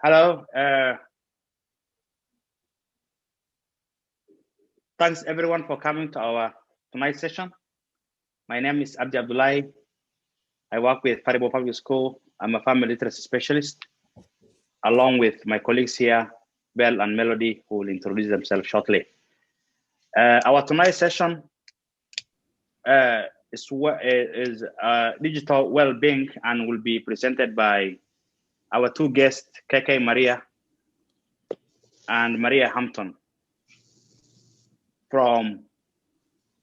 Hello. Thanks everyone for coming to our tonight's session. My name is Abdi Abdullahi. I work with Faribault Public School. I'm a family literacy specialist, along with my colleagues here, Belle and Melody, who will introduce themselves shortly. Our tonight's session is digital well-being and will be presented by our two guests, KK Maria and Maree Hamptom from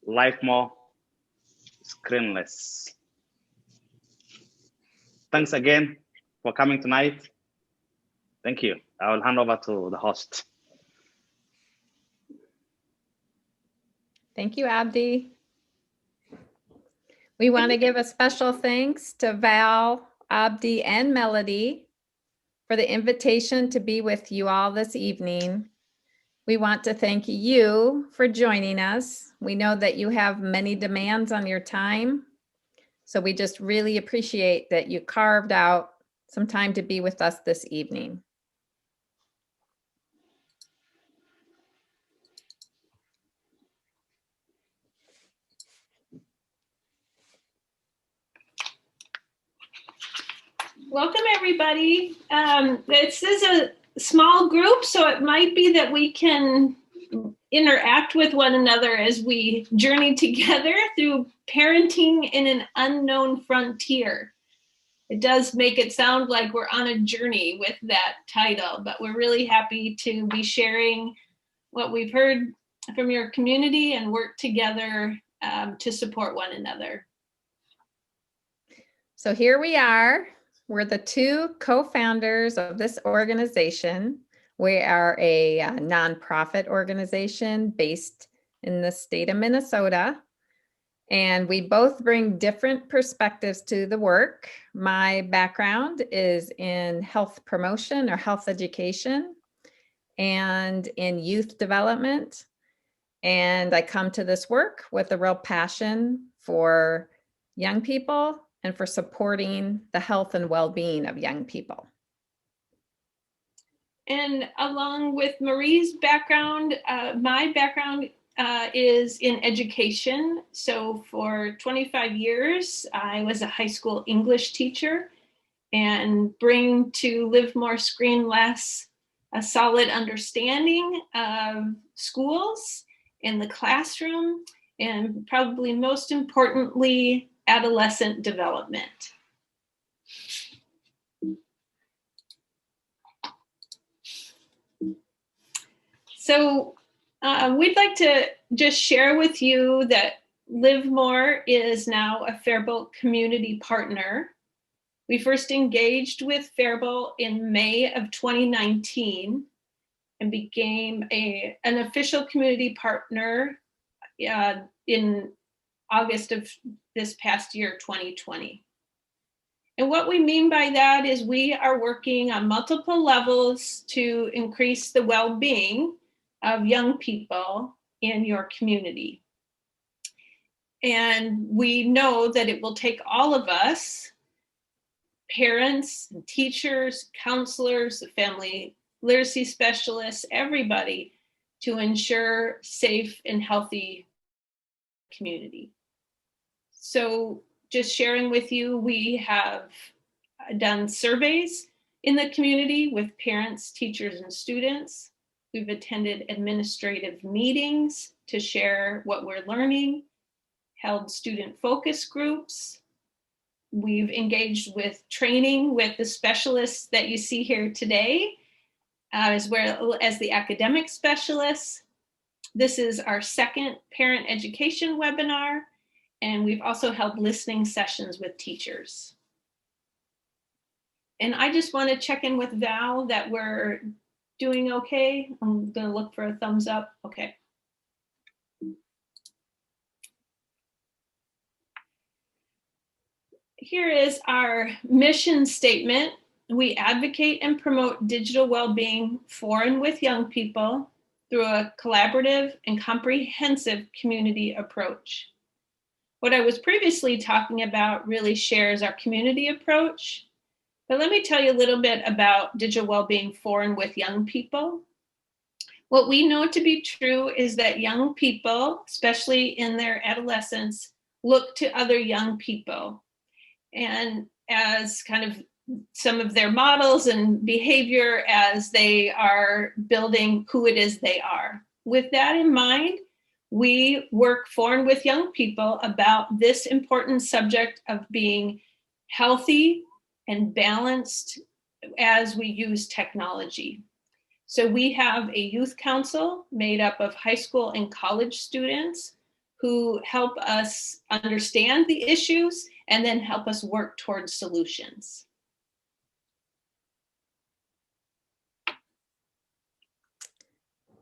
LiveMore ScreenLess. Thanks again for coming tonight. Thank you. I will hand over to the host. Thank you, Abdi. We want to give a special thanks to Val, Abdi, and Melody for the invitation to be with you all this evening. We want to thank you for joining us. We know that you have many demands on your time, so we just really appreciate that you carved out some time to be with us this evening. Welcome, everybody. This is a small group, so it might be that we can interact with one another as we journey together through parenting in an unknown frontier. It does make it sound like we're on a journey with that title, but we're really happy to be sharing what we've heard from your community and work together to support one another. So here we are. We're the two co-founders of this organization. We are a nonprofit organization based in the state of Minnesota, and we both bring different perspectives to the work. My background is in health promotion or health education and in youth development, and I come to this work with a real passion for young people and for supporting the health and well-being of young people. And along with Marie's background, my background is in education. So for 25 years, I was a high school English teacher and bring to LiveMore ScreenLess a solid understanding of schools and the classroom, and probably most importantly, adolescent development. So we'd like to just share with you that LiveMore is now a Faribault community partner. We first engaged with Faribault in May of 2019 and became an official community partner in August of this past year, 2020. And what we mean by that is we are working on multiple levels to increase the well-being of young people in your community. And we know that it will take all of us, parents, and teachers, counselors, family literacy specialists, everybody, to ensure safe and healthy community. So just sharing with you, we have done surveys in the community with parents, teachers, and students. We've attended administrative meetings to share what we're learning, held student focus groups. We've engaged with training with the specialists that you see here today, as well as the academic specialists. This is our second parent education webinar, and we've also held listening sessions with teachers. And I just want to check in with Val that we're doing okay. I'm going to look for a thumbs up. Okay. Here is our mission statement. We advocate and promote digital well-being for and with young people through a collaborative and comprehensive community approach. What I was previously talking about really shares our community approach, But let me tell you a little bit about digital well-being for and with young people. What we know to be true is that young people, especially in their adolescence, look to other young people and as kind of some of their models and behavior as they are building who it is they are. With that in mind, we work for and with young people about this important subject of being healthy and balanced as we use technology. So we have a youth council made up of high school and college students who help us understand the issues and then help us work towards solutions.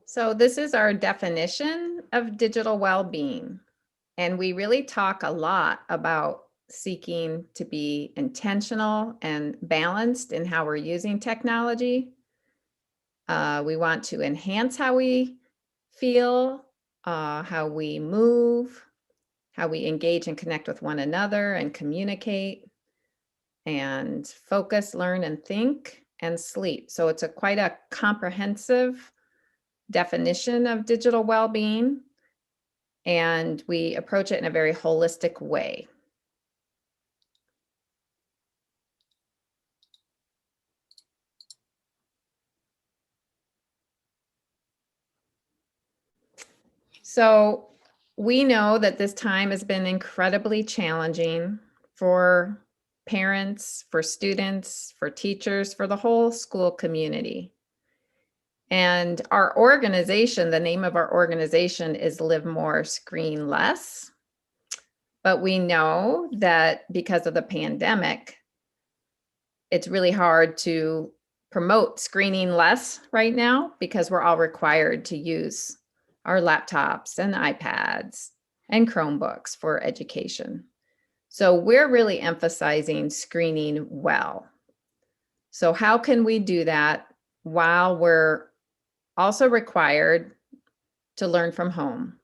So this is our definition of digital well-being. And we really talk a lot about seeking to be intentional and balanced in how we're using technology. We want to enhance how we feel, how we move, how we engage and connect with one another and communicate, and focus, learn, and think, and sleep. So it's quite a comprehensive definition of digital well-being, and we approach it in a very holistic way. So we know that this time has been incredibly challenging for parents, for students, for teachers, for the whole school community. And our organization, the name of our organization is LiveMore ScreenLess. But we know that because of the pandemic, it's really hard to promote screening less right now because we're all required to use our laptops and iPads and Chromebooks for education. So we're really emphasizing screening well. So how can we do that while we're also required to learn from home?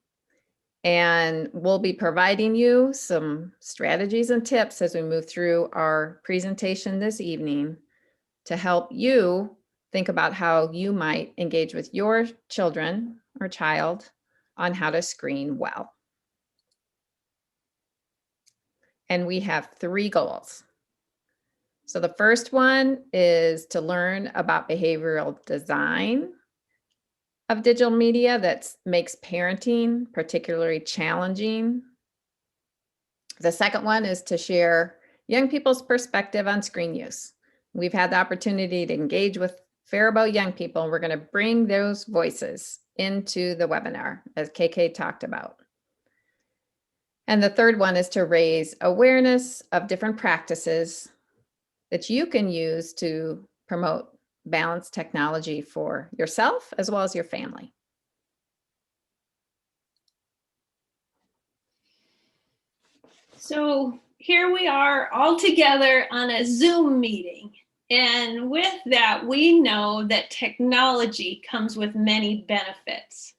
And we'll be providing you some strategies and tips as we move through our presentation this evening to help you think about how you might engage with your children or child on how to screen well. And we have 3 goals. So the first one is to learn about behavioral design of digital media that makes parenting particularly challenging. The second one is to share young people's perspective on screen use. We've had the opportunity to engage with Faribault young people, and we're going to bring those voices into the webinar, as KK talked about. And the third one is to raise awareness of different practices that you can use to promote balanced technology for yourself as well as your family. So here we are all together on a Zoom meeting. And with that, we know that technology comes with many benefits.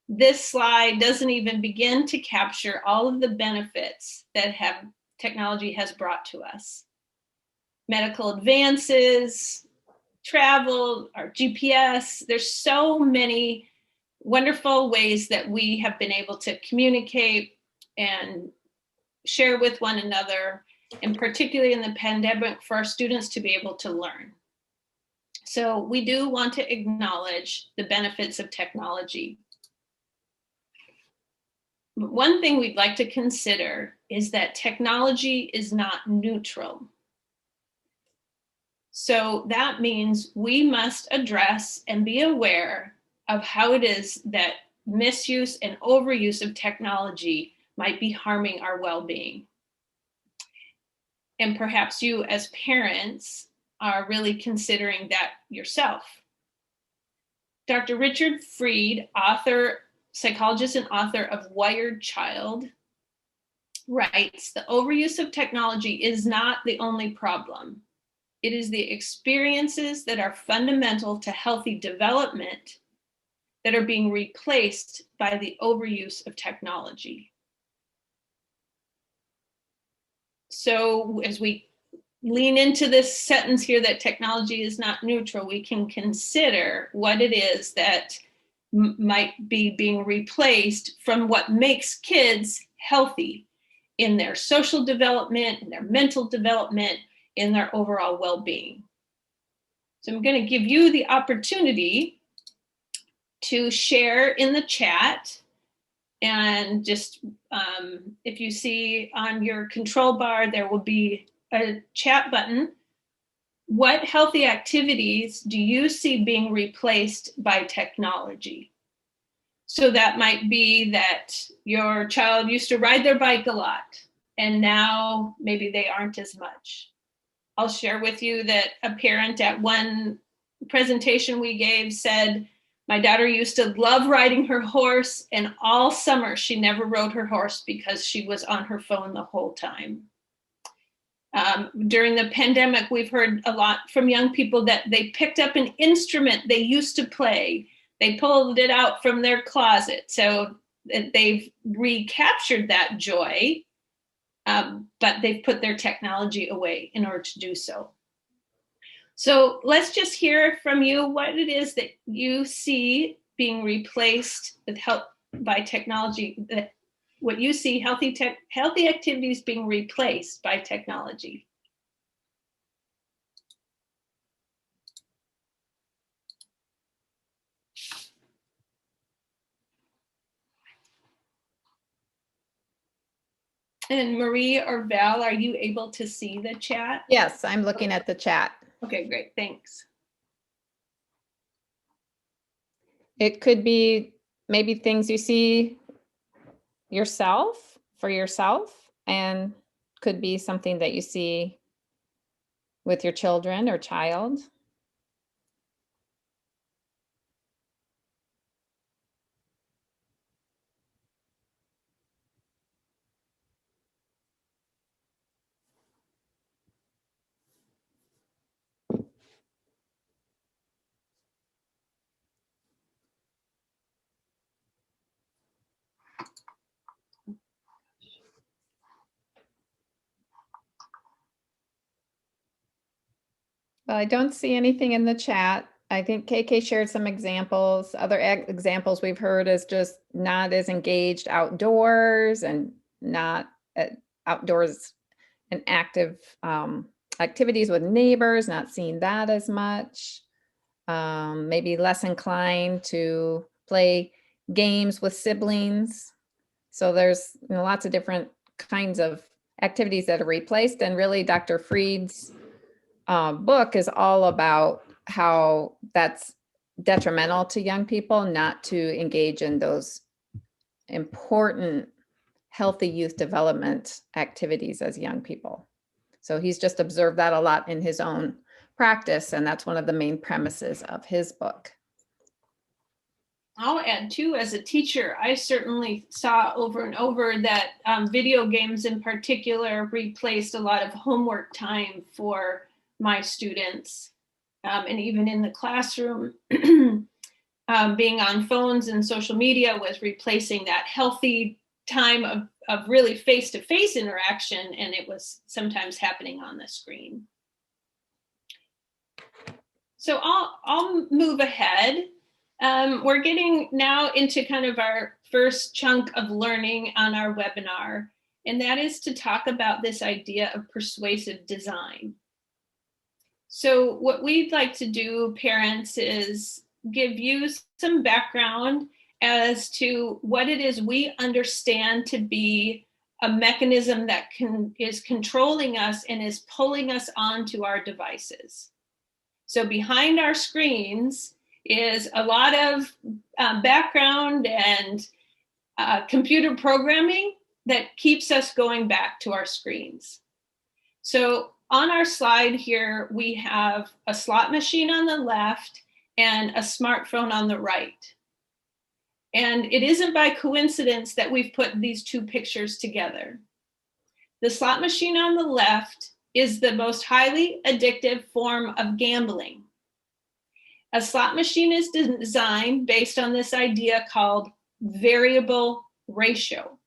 This slide doesn't even begin to capture all of the benefits that technology has brought to us. Medical advances, travel, our GPS, there's so many wonderful ways that we have been able to communicate and share with one another, and particularly in the pandemic, for our students to be able to learn. So we do want to acknowledge the benefits of technology. But one thing we'd like to consider is that technology is not neutral. So that means we must address and be aware of how it is that misuse and overuse of technology might be harming our well-being. And perhaps you as parents are really considering that yourself. Dr. Richard Fried, author, psychologist and author of Wired Child, writes, "The overuse of technology is not the only problem. It is the experiences that are fundamental to healthy development that are being replaced by the overuse of technology." So as we lean into this sentence here that technology is not neutral, we can consider what it is that might be being replaced from what makes kids healthy in their social development, in their mental development, in their overall well-being. So I'm going to give you the opportunity to share in the chat, and just if you see on your control bar, there will be a chat button. What healthy activities do you see being replaced by technology? So that might be that your child used to ride their bike a lot, and now maybe they aren't as much. I'll share with you that a parent at one presentation we gave said, my daughter used to love riding her horse, and all summer she never rode her horse because she was on her phone the whole time. During the pandemic, we've heard a lot from young people that they picked up an instrument they used to play. They pulled it out from their closet. So they've recaptured that joy, but they've put their technology away in order to do so. So let's just hear from you what it is that you see being replaced with help by technology, that what you see healthy activities being replaced by technology. And Marie or Val, are you able to see the chat? Yes, I'm looking at the chat. Okay, great, thanks. It could be maybe things you see for yourself, and could be something that you see with your children or child. Well, I don't see anything in the chat. I think KK shared some examples. Other examples we've heard is just not as engaged outdoors, and not outdoors and active activities with neighbors, not seeing that as much. Maybe less inclined to play games with siblings. So there's lots of different kinds of activities that are replaced. And really Dr. Freed's book is all about how that's detrimental to young people not to engage in those important healthy youth development activities as young people. So he's just observed that a lot in his own practice, and that's one of the main premises of his book. I'll add too, as a teacher, I certainly saw over and over that video games in particular replaced a lot of homework time for my students. And even in the classroom, being on phones and social media was replacing that healthy time of really face-to-face interaction, and it was sometimes happening on the screen. So I'll move ahead. We're getting now into kind of our first chunk of learning on our webinar, and that is to talk about this idea of persuasive design. So what we'd like to do, parents, is give you some background as to what it is we understand to be a mechanism that is controlling us and is pulling us onto our devices. So behind our screens is a lot of background and computer programming that keeps us going back to our screens. So on our slide here, we have a slot machine on the left and a smartphone on the right. And it isn't by coincidence that we've put these two pictures together. The slot machine on the left is the most highly addictive form of gambling. A slot machine is designed based on this idea called variable ratio,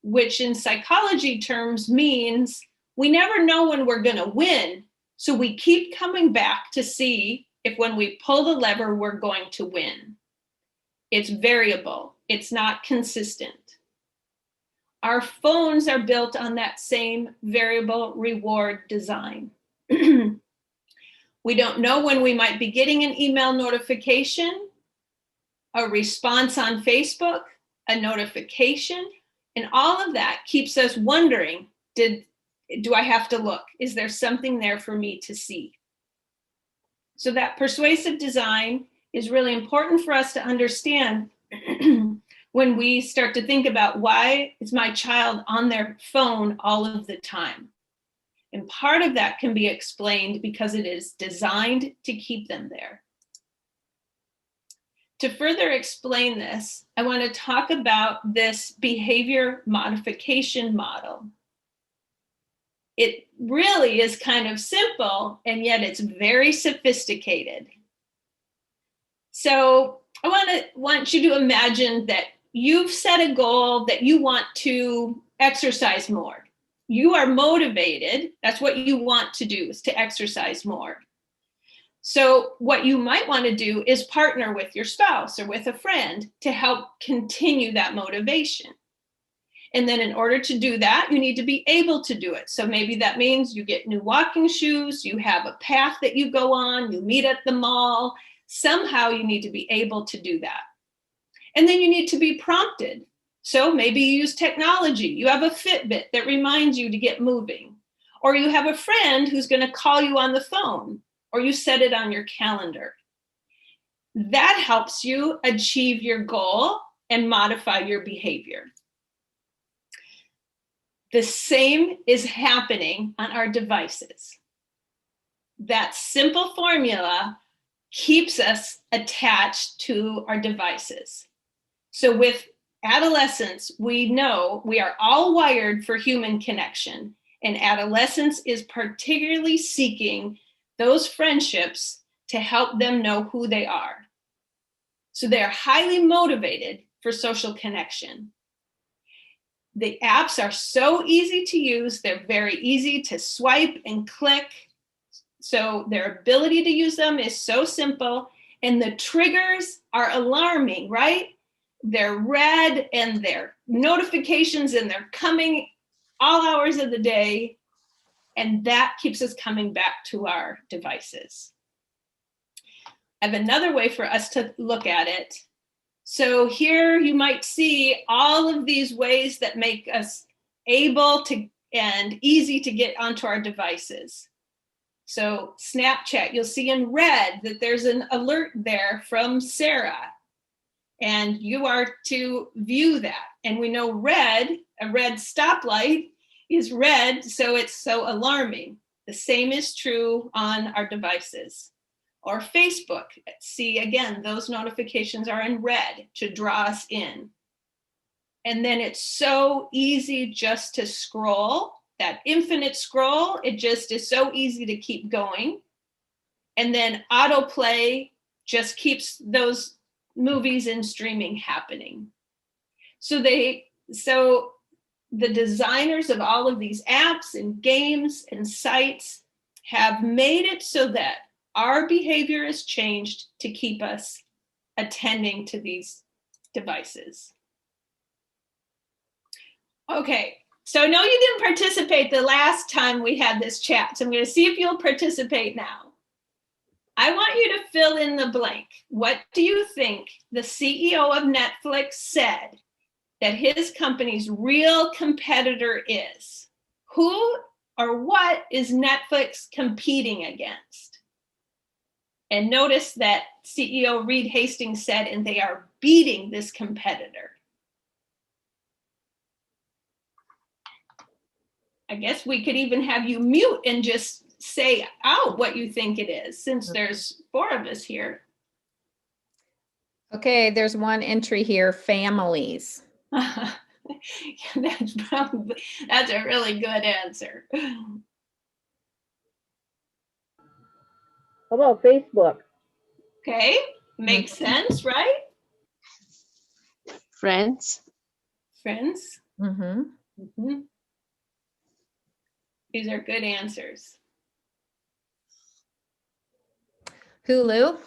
which in psychology terms means We never know when we're going to win. So we keep coming back to see if when we pull the lever, we're going to win. It's variable. It's not consistent. Our phones are built on that same variable reward design. We don't know when we might be getting an email notification, a response on Facebook, a notification, and all of that keeps us wondering, do I have to look? Is there something there for me to see? So that persuasive design is really important for us to understand when we start to think about, why is my child on their phone all of the time? And part of that can be explained because it is designed to keep them there. To further explain this, I want to talk about this behavior modification model. It really is kind of simple, and yet it's very sophisticated. So I want you to imagine that you've set a goal that you want to exercise more. You are motivated. That's what you want to do, is to exercise more. So what you might want to do is partner with your spouse or with a friend to help continue that motivation. And then in order to do that, you need to be able to do it. So maybe that means you get new walking shoes, you have a path that you go on, you meet at the mall. Somehow you need to be able to do that. And then you need to be prompted. So maybe you use technology. You have a Fitbit that reminds you to get moving. Or you have a friend who's going to call you on the phone, or you set it on your calendar. That helps you achieve your goal and modify your behavior. The same is happening on our devices. That simple formula keeps us attached to our devices. So with adolescence, we know we are all wired for human connection, and adolescence is particularly seeking those friendships to help them know who they are. So they're highly motivated for social connection. The apps are so easy to use. They're very easy to swipe and click. So their ability to use them is so simple. And the triggers are alarming, right? They're red and they're notifications and they're coming all hours of the day. And that keeps us coming back to our devices. I have another way for us to look at it. So here you might see all of these ways that make us able to and easy to get onto our devices. So Snapchat, you'll see in red that there's an alert there from Sarah, and you are to view that. And we know red, a red stoplight is red, so it's so alarming. The same is true on our devices. Or Facebook, see again, those notifications are in red to draw us in. And then it's so easy just to scroll, that infinite scroll, it just is so easy to keep going. And then autoplay just keeps those movies and streaming happening. So the designers of all of these apps and games and sites have made it so that our behavior is changed to keep us attending to these devices. Okay, so I know you didn't participate the last time we had this chat, so I'm going to see if you'll participate now. I want you to fill in the blank. What do you think the CEO of Netflix said that his company's real competitor is? Who or what is Netflix competing against? And notice that CEO Reed Hastings said, and they are beating this competitor. I guess we could even have you mute and just say out what you think it is, since there's 4 of us here. Okay, there's one entry here, families. That's a really good answer. How about Facebook? Okay, makes sense, right? Friends. Friends. Mm-hmm. Mm-hmm. These are good answers. Hulu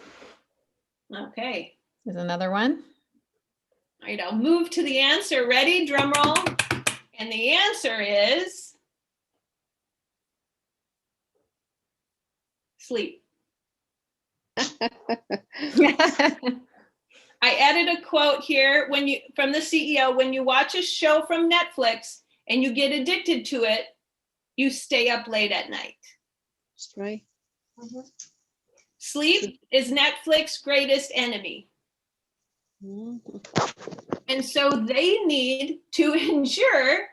Okay. is another one. All right, I'll move to the answer. Ready? Drum roll. And the answer is sleep. I added a quote here from the CEO, when you watch a show from Netflix and you get addicted to it, you stay up late at night. That's right. Sleep is Netflix's greatest enemy. And so they need to ensure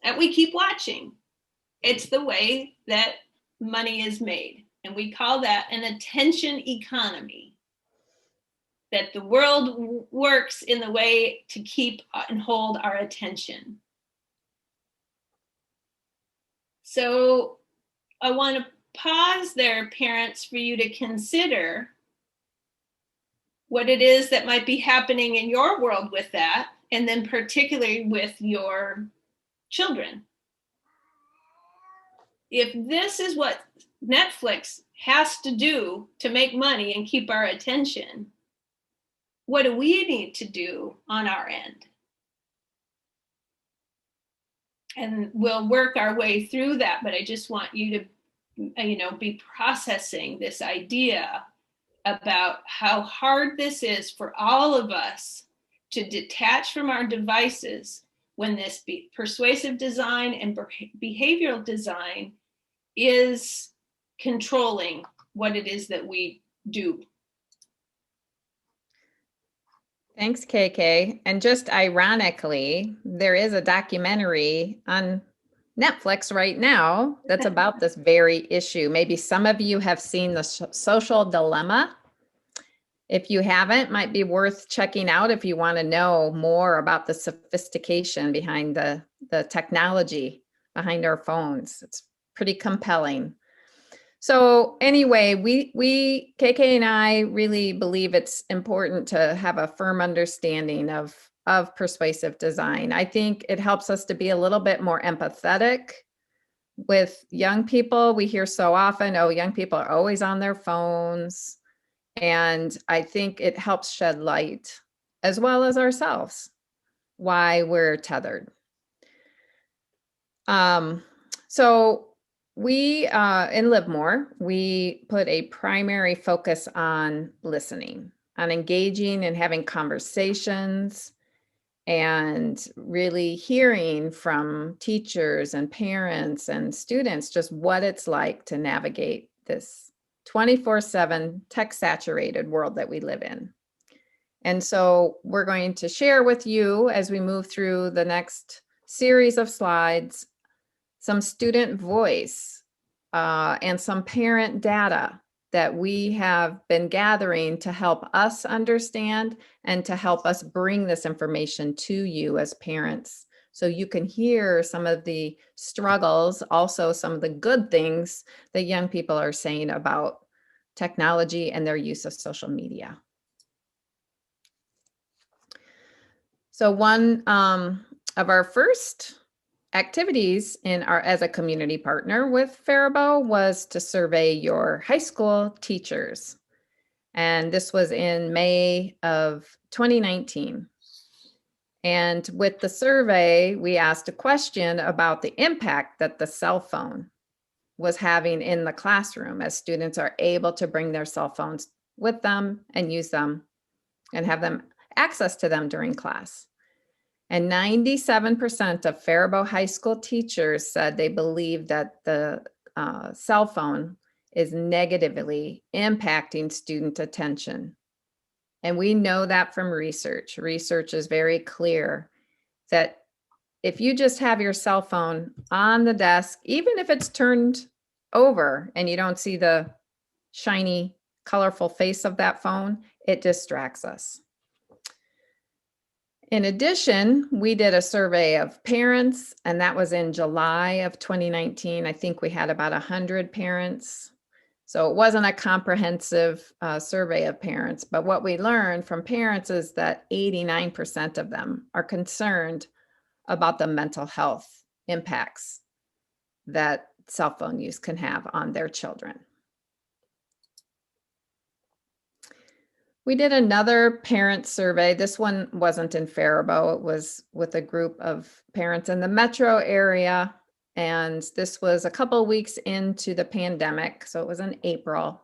that we keep watching. It's the way that money is made. And we call that an attention economy. That the world works in the way to keep and hold our attention. So I want to pause there, parents, for you to consider what it is that might be happening in your world with that, and then particularly with your children. If this is what Netflix has to do to make money and keep our attention, what do we need to do on our end? And we'll work our way through that, but I just want you to, be processing this idea about how hard this is for all of us to detach from our devices when this persuasive design and behavioral design is controlling what it is that we do. Thanks, KK. And just ironically, there is a documentary on Netflix right now that's about this very issue. Maybe some of you have seen the Social Dilemma. If you haven't, might be worth checking out if you want to know more about the sophistication behind the technology behind our phones. It's pretty compelling. So anyway, we KK and I really believe it's important to have a firm understanding of persuasive design. I think it helps us to be a little bit more empathetic with young people. We hear so often, oh, young people are always on their phones. And I think it helps shed light, as well as ourselves, why we're tethered. So we, in LiveMore, we put a primary focus on listening, on engaging and having conversations, and really hearing from teachers and parents and students just what it's like to navigate this 24/7 tech-saturated world that we live in. And so we're going to share with you, as we move through the next series of slides, some student voice and some parent data that we have been gathering to help us understand and to help us bring this information to you as parents, so you can hear some of the struggles, also some of the good things that young people are saying about technology and their use of social media. So one of our first activities as a community partner with Faribault was to survey your high school teachers. And this was in May of 2019. And with the survey, we asked a question about the impact that the cell phone was having in the classroom, as students are able to bring their cell phones with them and use them and have them access to them during class. And 97% of Faribault High School teachers said they believe that the cell phone is negatively impacting student attention. And we know that from research. Research is very clear that if you just have your cell phone on the desk, even if it's turned over and you don't see the shiny, colorful face of that phone, it distracts us. In addition, we did a survey of parents, and that was in July of 2019. I think we had about 100 parents. So it wasn't a comprehensive survey of parents, but what we learned from parents is that 89% of them are concerned about the mental health impacts that cell phone use can have on their children. We did another parent survey. This one wasn't in Faribault. It was with a group of parents in the metro area. And this was a couple of weeks into the pandemic. So it was in April.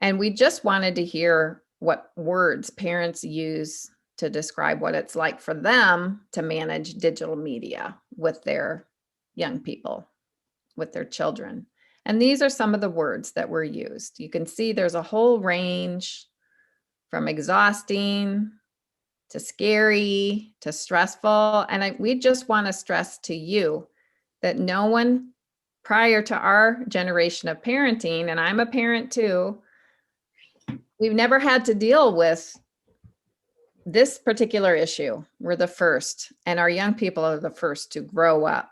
And we just wanted to hear what words parents use to describe what it's like for them to manage digital media with their young people, with their children. And these are some of the words that were used. You can see there's a whole range from exhausting to scary to stressful. And we just want to stress to you that no one prior to our generation of parenting, and I'm a parent too, we've never had to deal with this particular issue. We're the first, and our young people are the first to grow up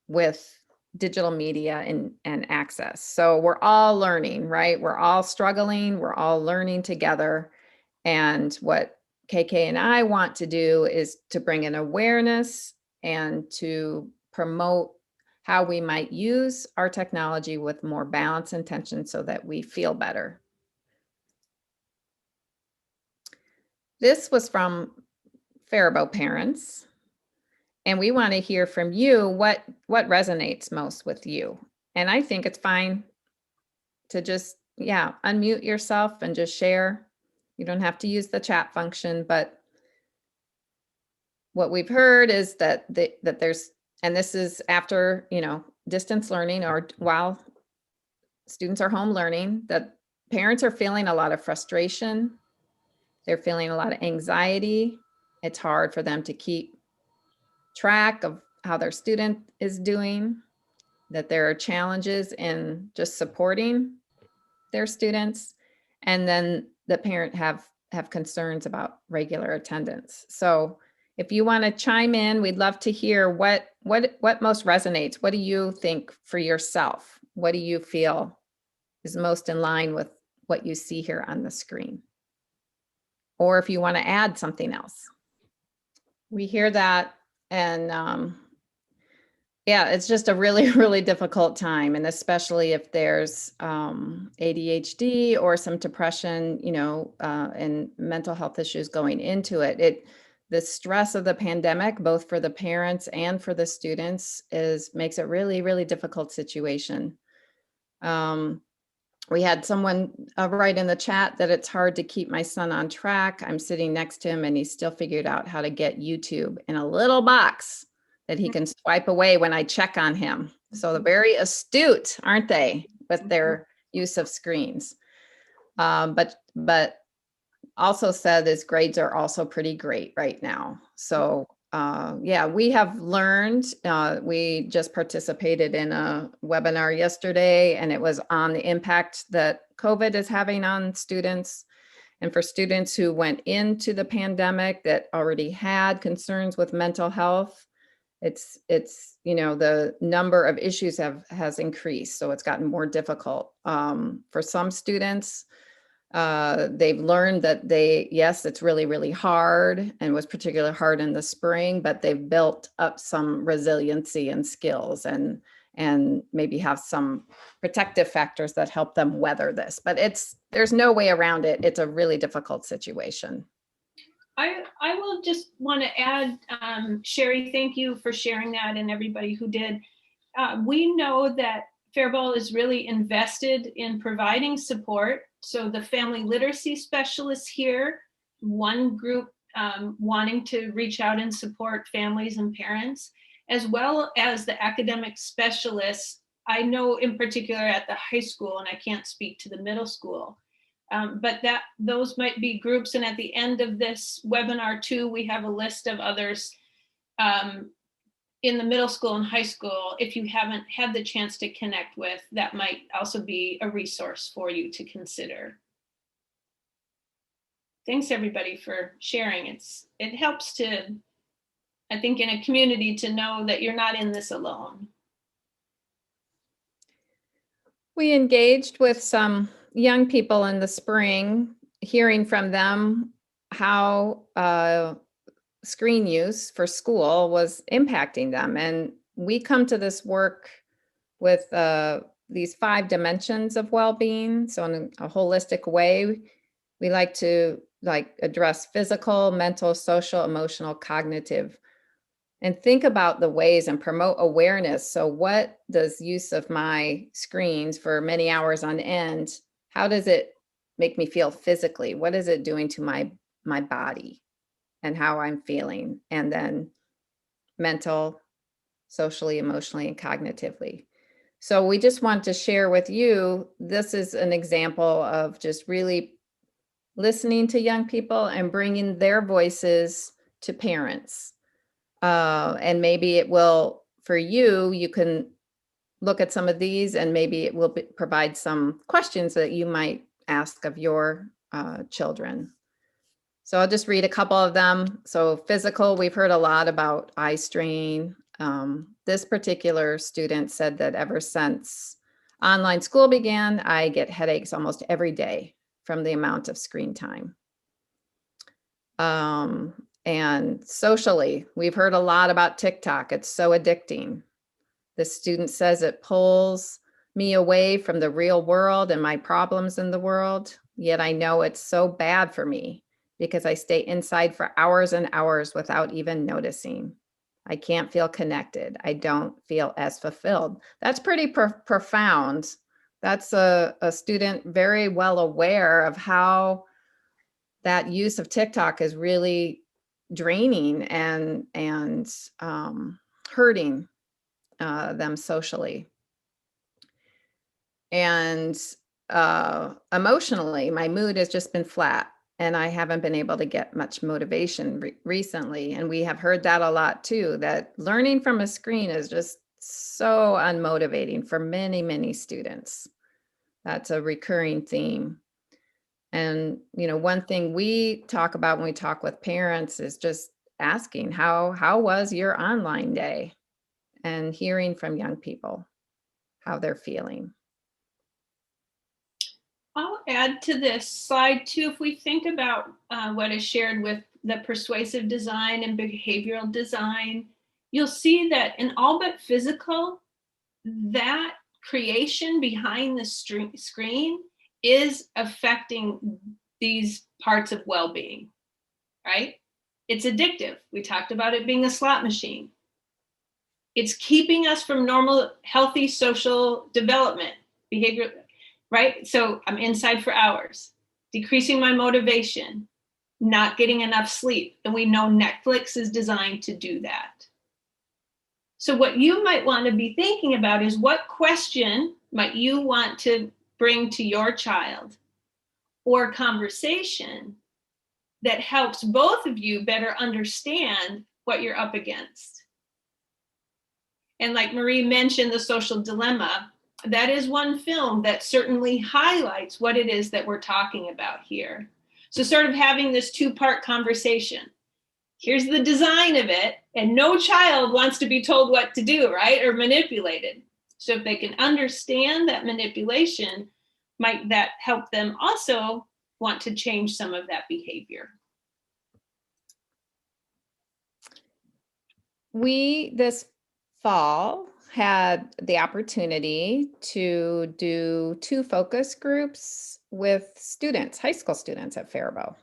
with digital media and access. So we're all learning, right? We're all struggling. We're all learning together. And what KK and I want to do is to bring an awareness and to promote how we might use our technology with more balance and intention so that we feel better. This was from Faribault parents. And we want to hear from you what resonates most with you. And I think it's fine to just, unmute yourself and just share. You don't have to use the chat function, but what we've heard is that there's, and this is after, distance learning or while students are home learning, that parents are feeling a lot of frustration. They're feeling a lot of anxiety. It's hard for them to keep track of how their student is doing, that there are challenges in just supporting their students, and then the parent have concerns about regular attendance. So if you want to chime in, we'd love to hear what most resonates. What do you think for yourself? What do you feel is most in line with what you see here on the screen? Or if you want to add something else. We hear that. And it's just a really, really difficult time. And especially if there's ADHD or some depression, and mental health issues going into it. The stress of the pandemic, both for the parents and for the students, makes it really, really difficult situation. We had someone write in the chat that it's hard to keep my son on track. I'm sitting next to him and he's still figured out how to get YouTube in a little box that he can swipe away when I check on him. So they're very astute, aren't they, with their use of screens? But also said his grades are also pretty great right now. So we have learned, we just participated in a webinar yesterday, and it was on the impact that COVID is having on students. And for students who went into the pandemic that already had concerns with mental health, it's the number of issues has increased. So it's gotten more difficult. For some students, they've learned that it's really, really hard, and was particularly hard in the spring, but they've built up some resiliency and skills and maybe have some protective factors that help them weather this. But there's no way around it. It's a really difficult situation. I will just want to add, Sherry, thank you for sharing that, and everybody who did. We know that Faribault is really invested in providing support. So the family literacy specialists here, one group wanting to reach out and support families and parents, as well as the academic specialists. I know in particular at the high school, and I can't speak to the middle school, but those might be groups. And at the end of this webinar too, we have a list of others in the middle school and high school. If you haven't had the chance to connect with, that might also be a resource for you to consider. Thanks everybody for sharing. It helps to, I think, in a community to know that you're not in this alone. We engaged with some young people in the spring, hearing from them how screen use for school was impacting them. And we come to this work with these 5 dimensions of well-being. So in a holistic way, we like to address physical, mental, social, emotional, cognitive, and think about the ways and promote awareness. So what does use of my screens for many hours on end, how does it make me feel physically? What is it doing to my body and how I'm feeling? And then mental, socially, emotionally, and cognitively. So we just want to share with you, this is an example of just really listening to young people and bringing their voices to parents. And maybe it will, for you, you can look at some of these and maybe it will provide some questions that you might ask of your children. So I'll just read a couple of them. So physical, we've heard a lot about eye strain. This particular student said that ever since online school began, I get headaches almost every day from the amount of screen time. And socially, we've heard a lot about TikTok. It's so addicting. The student says it pulls me away from the real world and my problems in the world. Yet I know it's so bad for me because I stay inside for hours and hours without even noticing. I can't feel connected. I don't feel as fulfilled. That's pretty profound. That's a student very well aware of how that use of TikTok is really draining and hurting them socially. And emotionally, my mood has just been flat and I haven't been able to get much motivation recently. And we have heard that a lot too, that learning from a screen is just so unmotivating for many, many students. That's a recurring theme. And, you know, one thing we talk about when we talk with parents is just asking, how was your online day? And hearing from young people how they're feeling. I'll add to this slide too. If we think about what is shared with the persuasive design and behavioral design, you'll see that in all but physical, that creation behind the screen is affecting these parts of well-being, right? It's addictive. We talked about it being a slot machine. It's keeping us from normal, healthy social development behavior, right? So I'm inside for hours, decreasing my motivation, not getting enough sleep. And we know Netflix is designed to do that. So what you might want to be thinking about is what question might you want to bring to your child or conversation that helps both of you better understand what you're up against. And like Marie mentioned, The Social Dilemma, that is one film that certainly highlights what it is that we're talking about here. So sort of having this 2-part conversation. Here's the design of it, and no child wants to be told what to do, right? Or manipulated. So if they can understand that manipulation, might that help them also want to change some of that behavior? We, this fall, had the opportunity to do 2 focus groups with students, high school students at Faribault.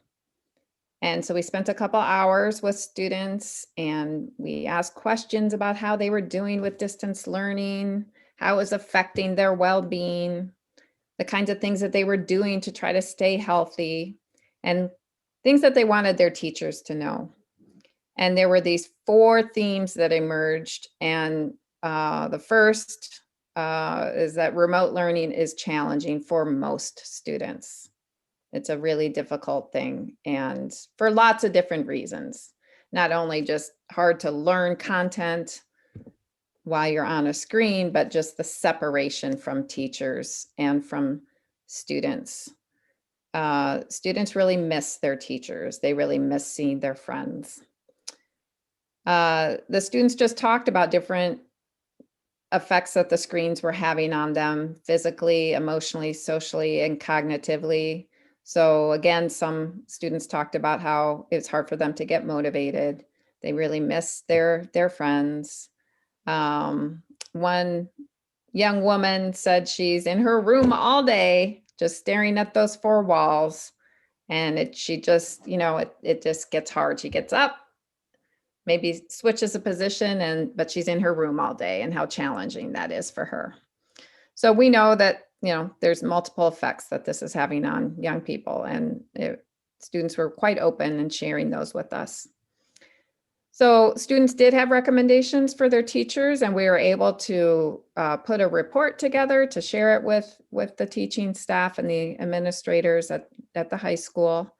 And so we spent a couple hours with students and we asked questions about how they were doing with distance learning, how it was affecting their well-being, the kinds of things that they were doing to try to stay healthy, and things that they wanted their teachers to know. And there were these 4 themes that emerged. And the first is that remote learning is challenging for most students. It's a really difficult thing, and for lots of different reasons. Not only just hard to learn content while you're on a screen, but just the separation from teachers and from students. Students really miss their teachers. They really miss seeing their friends. The students just talked about different effects that the screens were having on them physically, emotionally, socially, and cognitively. So again, some students talked about how it's hard for them to get motivated. They really miss their friends. One young woman said she's in her room all day, just staring at those four walls. And she just, it just gets hard. She gets up, maybe switches a position, but she's in her room all day, and how challenging that is for her. So we know that, there's multiple effects that this is having on young people, and students were quite open in sharing those with us. So students did have recommendations for their teachers, and we were able to put a report together to share it with the teaching staff and the administrators at the high school.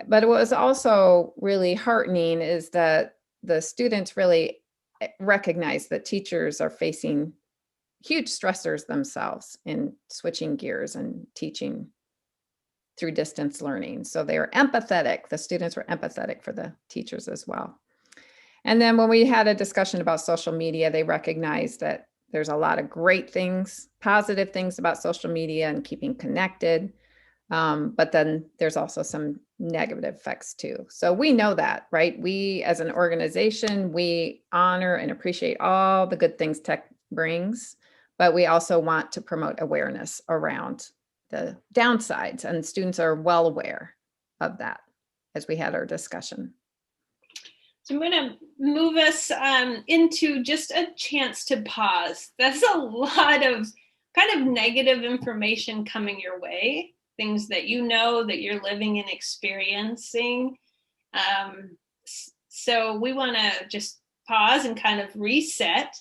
But it was also really heartening is that the students really recognize that teachers are facing huge stressors themselves in switching gears and teaching through distance learning. So they were empathetic. The students were empathetic for the teachers as well. And then when we had a discussion about social media, they recognized that there's a lot of great things, positive things about social media and keeping connected. But then there's also some negative effects too. So we know that, right? We as an organization, we honor and appreciate all the good things tech brings, but we also want to promote awareness around the downsides, and students are well aware of that as we had our discussion. So I'm going to move us into just a chance to pause. That's a lot of kind of negative information coming your way, things that that you're living and experiencing. So we want to just pause and kind of reset.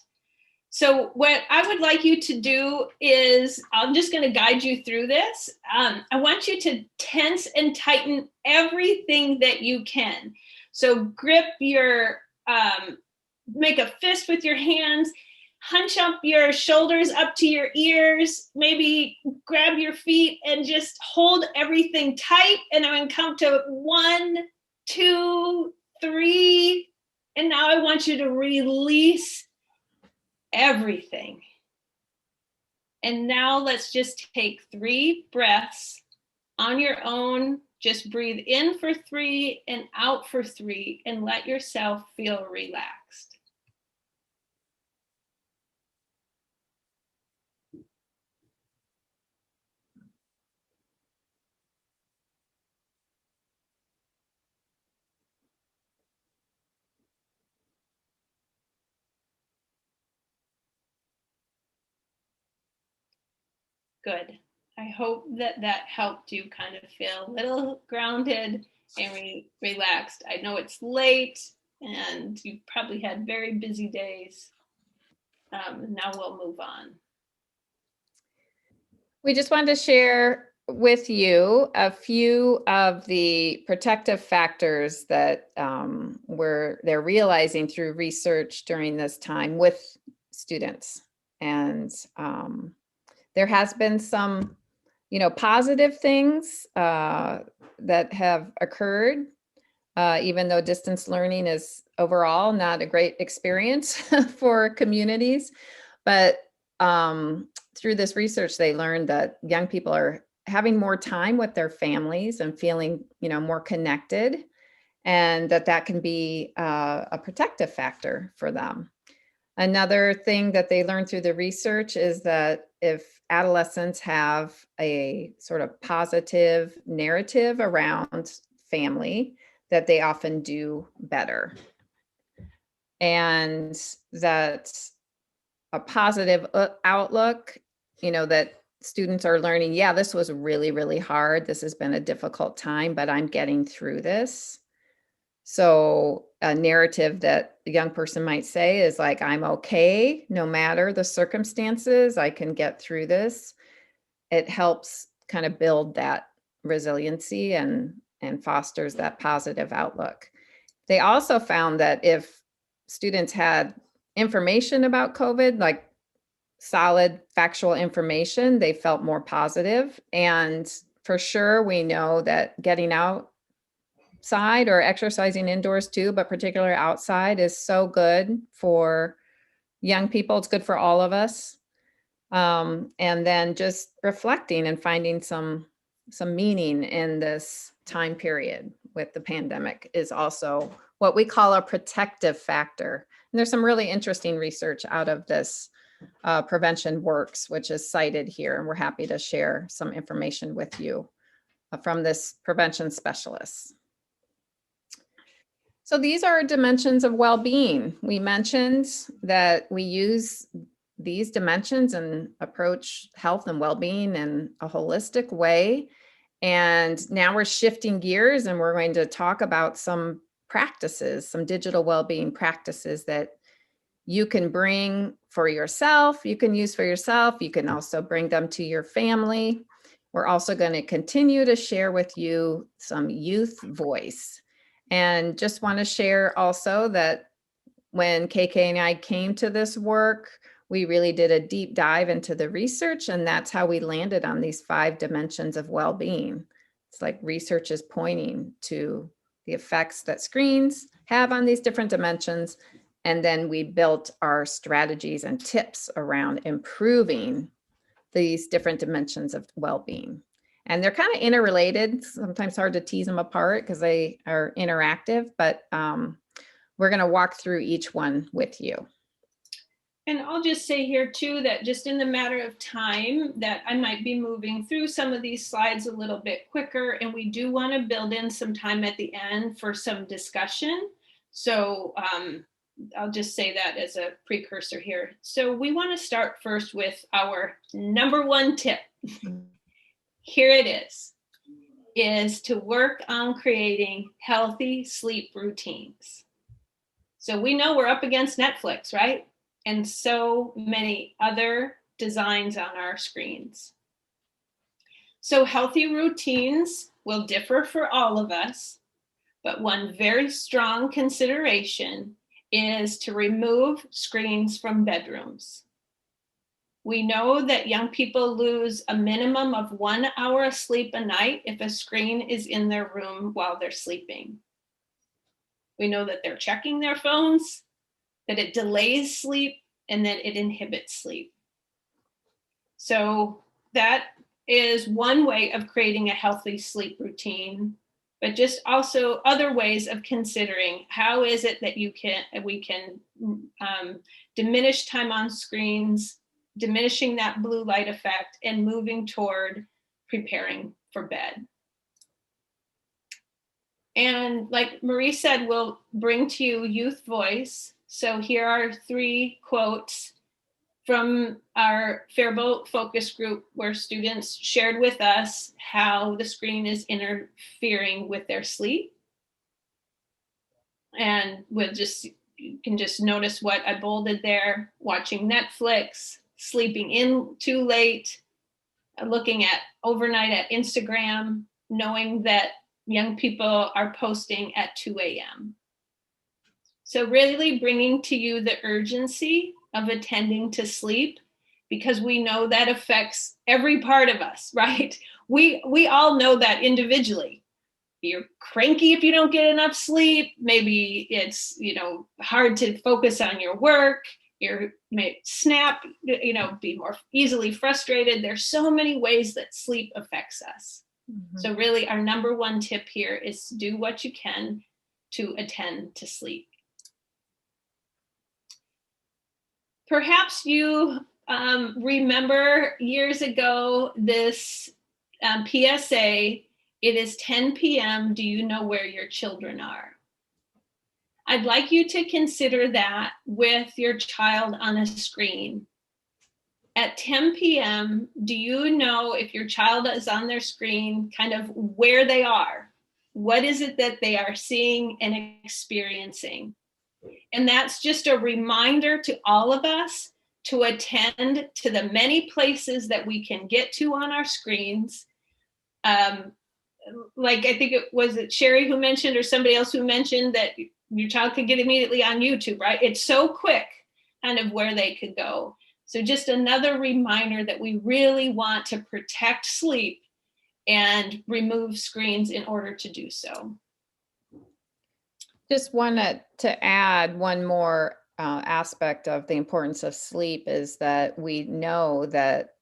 So what I would like you to do is, I'm just going to guide you through this. I want you to tense and tighten everything that you can. So grip your, make a fist with your hands, hunch up your shoulders up to your ears, maybe grab your feet and just hold everything tight. And I'm going to count to 1, 2, 3. And now I want you to release everything. And now let's just take 3 breaths on your own. Just breathe in for 3 and out for 3 and let yourself feel relaxed. Good. I hope that helped you kind of feel a little grounded and relaxed. I know it's late and you've probably had very busy days. Now we'll move on. We just wanted to share with you a few of the protective factors that they're realizing through research during this time with students. And there has been some, positive things that have occurred, even though distance learning is overall not a great experience for communities. But through this research, they learned that young people are having more time with their families and feeling, more connected, and that can be a protective factor for them. Another thing that they learned through the research is that if adolescents have a sort of positive narrative around family, that they often do better. And that a positive outlook, that students are learning, yeah, this was really, really hard. This has been a difficult time, but I'm getting through this. So a narrative that a young person might say is like, I'm okay, no matter the circumstances, I can get through this. It helps kind of build that resiliency and fosters that positive outlook. They also found that if students had information about COVID, like solid factual information, they felt more positive. And for sure, we know that getting outside or exercising indoors too, but particularly outside, is so good for young people. It's good for all of us. And then just reflecting and finding some meaning in this time period with the pandemic is also what we call a protective factor And there's some really interesting research out of this Prevention Works, which is cited here, and we're happy to share some information with you from this prevention specialist. So these are dimensions of well-being. We mentioned that we use these dimensions and approach health and well-being in a holistic way. And now we're shifting gears and we're going to talk about some practices, some digital well-being practices that you can bring for yourself, you can use for yourself. You can also bring them to your family. We're also going to continue to share with you some youth voice. And just want to share also that when KK and I came to this work, we really did a deep dive into the research, and that's how we landed on these 5 dimensions of well-being. It's like research is pointing to the effects that screens have on these different dimensions. And then we built our strategies and tips around improving these different dimensions of well-being. And they're kind of interrelated, sometimes hard to tease them apart because they are interactive, but we're going to walk through each one with you. And I'll just say here too, that just in the matter of time that I might be moving through some of these slides a little bit quicker, and we do want to build in some time at the end for some discussion. So I'll just say that as a precursor here. So we want to start first with our number 1 tip. Here it is to work on creating healthy sleep routines. So we know we're up against Netflix, right? And so many other designs on our screens. So healthy routines will differ for all of us, but one very strong consideration is to remove screens from bedrooms. We know that young people lose a minimum of 1 hour of sleep a night if a screen is in their room while they're sleeping. We know that they're checking their phones, that it delays sleep, and that it inhibits sleep. So that is one way of creating a healthy sleep routine, but just also other ways of considering how is it that we can diminish time on screens, diminishing that blue light effect, and moving toward preparing for bed. And like Maree said, we'll bring to you youth voice. So here are 3 quotes from our Faribault focus group where students shared with us how the screen is interfering with their sleep. And you can just notice what I bolded there: watching Netflix, sleeping in too late, looking at overnight at Instagram, knowing that young people are posting at 2 a.m. So really bringing to you the urgency of attending to sleep, because we know that affects every part of us, right? We all know that individually. You're cranky if you don't get enough sleep. Maybe it's, hard to focus on your work. You may snap, be more easily frustrated. There's so many ways that sleep affects us. Mm-hmm. So really our number 1 tip here is do what you can to attend to sleep. Perhaps you remember years ago this PSA, it is 10 p.m. Do you know where your children are? I'd like you to consider that with your child on a screen. At 10 p.m., do you know if your child is on their screen, kind of where they are? What is it that they are seeing and experiencing? And that's just a reminder to all of us to attend to the many places that we can get to on our screens. Like I think it was Sherry who mentioned, or somebody else who mentioned, that your child could get immediately on YouTube, right? It's so quick kind of where they could go. So just another reminder that we really want to protect sleep and remove screens in order to do so. Just wanted to add one more aspect of the importance of sleep is that we know that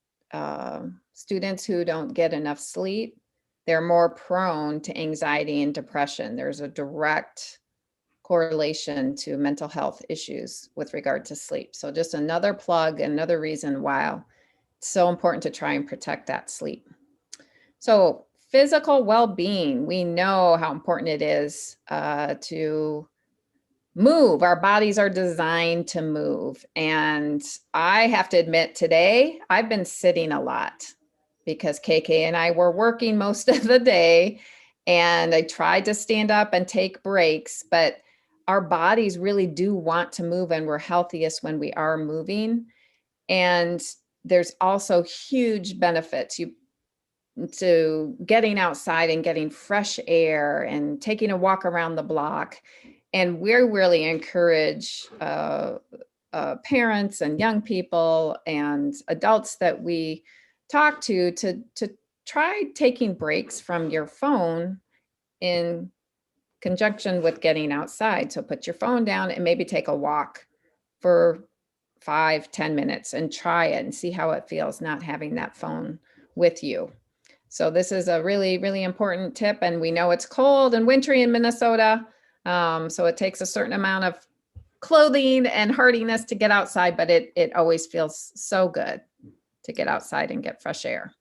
students who don't get enough sleep, they're more prone to anxiety and depression. There's a direct correlation to mental health issues with regard to sleep. So just another plug, another reason why it's so important to try and protect that sleep. So physical well-being, we know how important it is to move. Our bodies are designed to move. And I have to admit today, I've been sitting a lot because KK and I were working most of the day, and I tried to stand up and take breaks, but our bodies really do want to move, and we're healthiest when we are moving. And there's also huge benefits to getting outside and getting fresh air and taking a walk around the block. And we really encourage parents and young people and adults that we talk to try taking breaks from your phone in conjunction with getting outside. So put your phone down and maybe take a walk for 5-10 minutes and try it and see how it feels not having that phone with you. So this is a really, really important tip. And we know it's cold and wintry in Minnesota. So it takes a certain amount of clothing and hardiness to get outside, but it always feels so good to get outside and get fresh air.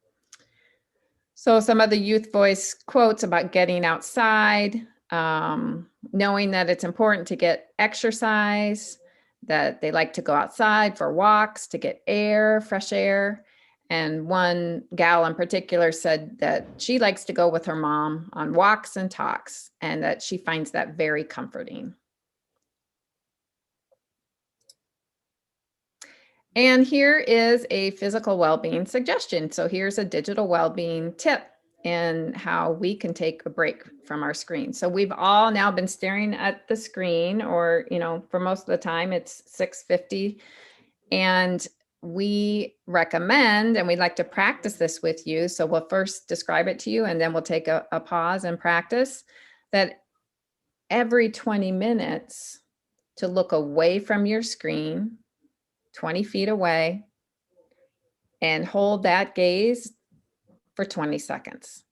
So some of the youth voice quotes about getting outside, knowing that it's important to get exercise, that they like to go outside for walks to get air, fresh air. And one gal in particular said that she likes to go with her mom on walks and talks, and that she finds that very comforting. And here is a physical well-being suggestion. So here's a digital well-being tip in how we can take a break from our screen. So we've all now been staring at the screen, or, for most of the time it's 6:50. And we recommend, and we'd like to practice this with you. So we'll first describe it to you, and then we'll take a pause and practice that every 20 minutes to look away from your screen, 20 feet away, and hold that gaze for 20 seconds.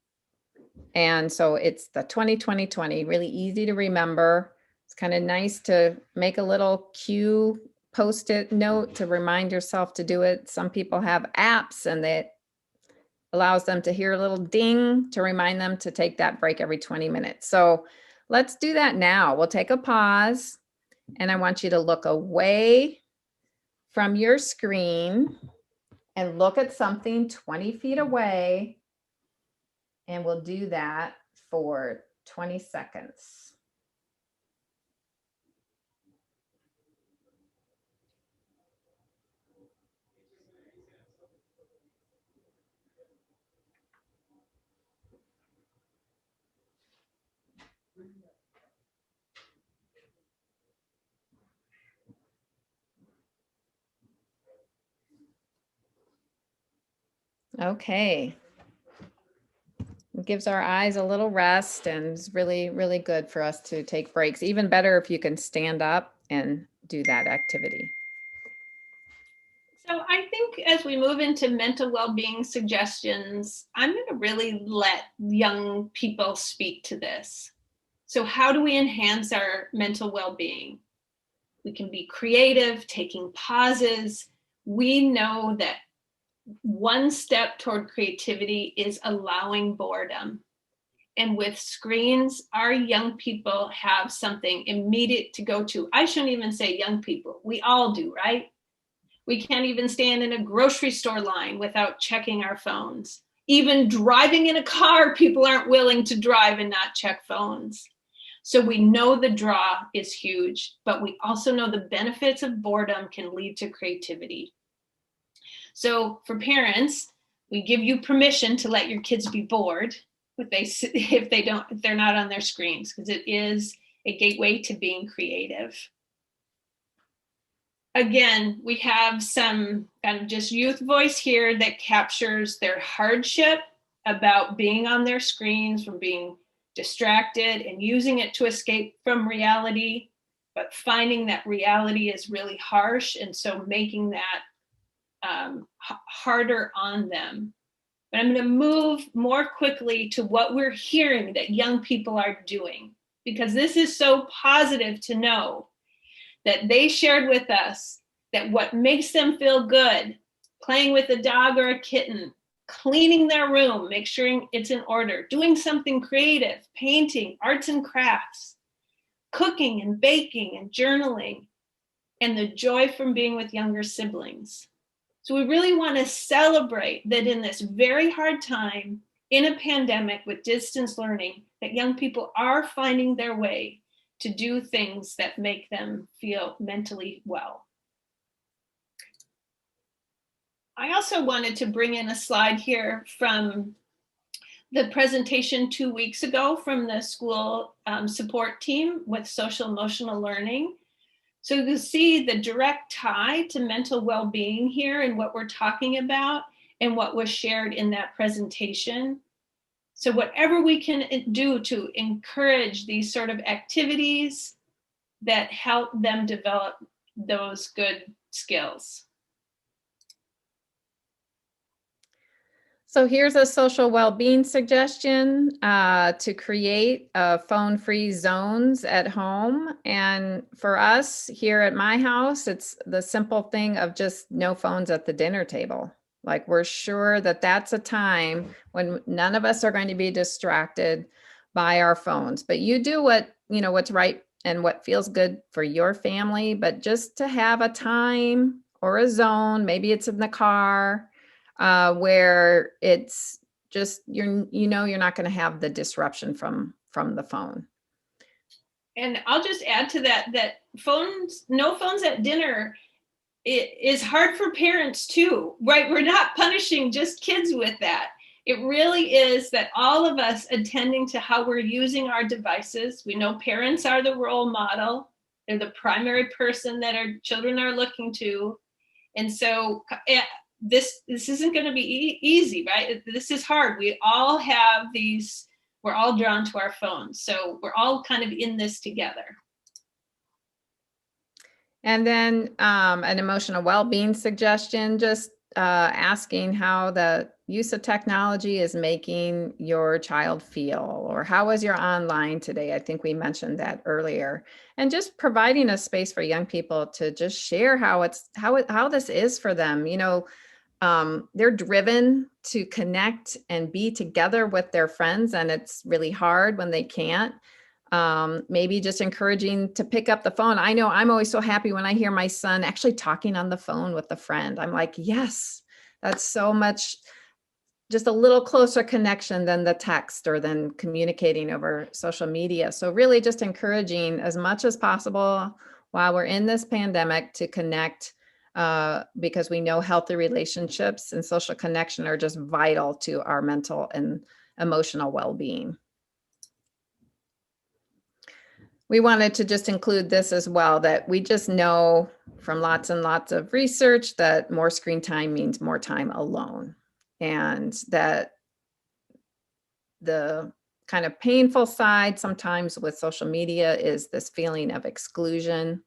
And so it's the 20-20-20, really easy to remember. It's kind of nice to make a little cue Post-it note to remind yourself to do it. Some people have apps, and that allows them to hear a little ding to remind them to take that break every 20 minutes. So let's do that now. We'll take a pause, and I want you to look away from your screen and look at something 20 feet away. And we'll do that for 20 seconds. Okay. It gives our eyes a little rest, and it's really, really good for us to take breaks. Even better if you can stand up and do that activity. So I think as we move into mental well-being suggestions, I'm going to really let young people speak to this. So how do we enhance our mental well-being? We can be creative, taking pauses. We know that one step toward creativity is allowing boredom. And with screens, our young people have something immediate to go to. I shouldn't even say young people. We all do, right? We can't even stand in a grocery store line without checking our phones. Even driving in a car, people aren't willing to drive and not check phones. So we know the draw is huge, but we also know the benefits of boredom can lead to creativity. So for parents, we give you permission to let your kids be bored if they're not on their screens, because it is a gateway to being creative. Again, we have some kind of just youth voice here that captures their hardship about being on their screens, from being distracted and using it to escape from reality, but finding that reality is really harsh, and so making that harder on them. But I'm going to move more quickly to what we're hearing that young people are doing. because this is so positive to know that they shared with us that what makes them feel good, playing with a dog or a kitten, cleaning their room, make sure it's in order, doing something creative, painting, arts and crafts, cooking and baking and journaling, and the joy from being with younger siblings. So we really want to celebrate that in this very hard time, in a pandemic with distance learning, that young people are finding their way to do things that make them feel mentally well. I also wanted to bring in a slide here from the presentation 2 weeks ago from the school support team with social emotional learning. So you see the direct tie to mental well-being here and what we're talking about and what was shared in that presentation. So whatever we can do to encourage these sort of activities that help them develop those good skills. So here's a social well-being suggestion to create phone-free zones at home. And for us here at my house, it's the simple thing of just no phones at the dinner table. Like, we're sure that that's a time when none of us are going to be distracted by our phones. But you do what, what's right and what feels good for your family. But just to have a time or a zone, maybe it's in the car, where it's just, you're not going to have the disruption from the phone. And I'll just add to that no phones at dinner, it is hard for parents too, right? We're not punishing just kids with that. It really is that all of us attending to how we're using our devices. We know parents are the role model. They're the primary person that our children are looking to. And so this isn't going to be easy, right? This is hard. We all have these, we're all drawn to our phones. So we're all kind of in this together. And then an emotional well-being suggestion, just asking how the use of technology is making your child feel, or how was your online today? I think we mentioned that earlier. And just providing a space for young people to just share how this is for them. They're driven to connect and be together with their friends, and it's really hard when they can't. Maybe just encouraging to pick up the phone. I know I'm always so happy when I hear my son actually talking on the phone with a friend. I'm like, yes, that's so much, just a little closer connection than the text or than communicating over social media. So really just encouraging as much as possible while we're in this pandemic to connect, because we know healthy relationships and social connection are just vital to our mental and emotional well-being. We wanted to just include this as well, that we just know from lots and lots of research that more screen time means more time alone, and that the kind of painful side sometimes with social media is this feeling of exclusion,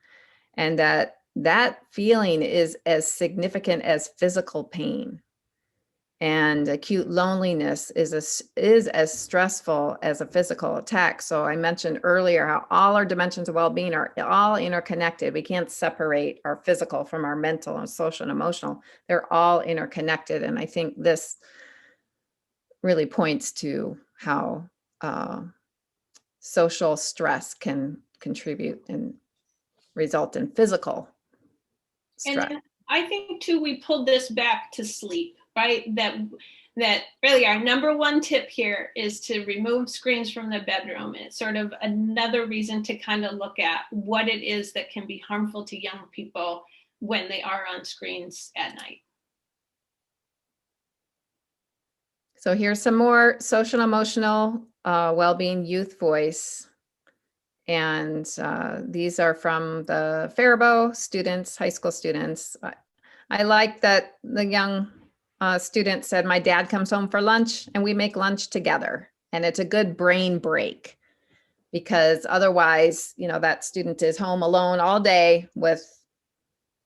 and that feeling is as significant as physical pain. And acute loneliness is as stressful as a physical attack. So I mentioned earlier how all our dimensions of well-being are all interconnected. We can't separate our physical from our mental and social and emotional. They're all interconnected. And I think this really points to how social stress can contribute and result in physical stress. And I think too, we pulled this back to sleep, right? That really our number one tip here is to remove screens from the bedroom. And it's sort of another reason to kind of look at what it is that can be harmful to young people when they are on screens at night. So here's some more social emotional well-being youth voice. And these are from the Faribault students, high school students. I like that the young student said, my dad comes home for lunch and we make lunch together. And it's a good brain break, because otherwise, that student is home alone all day with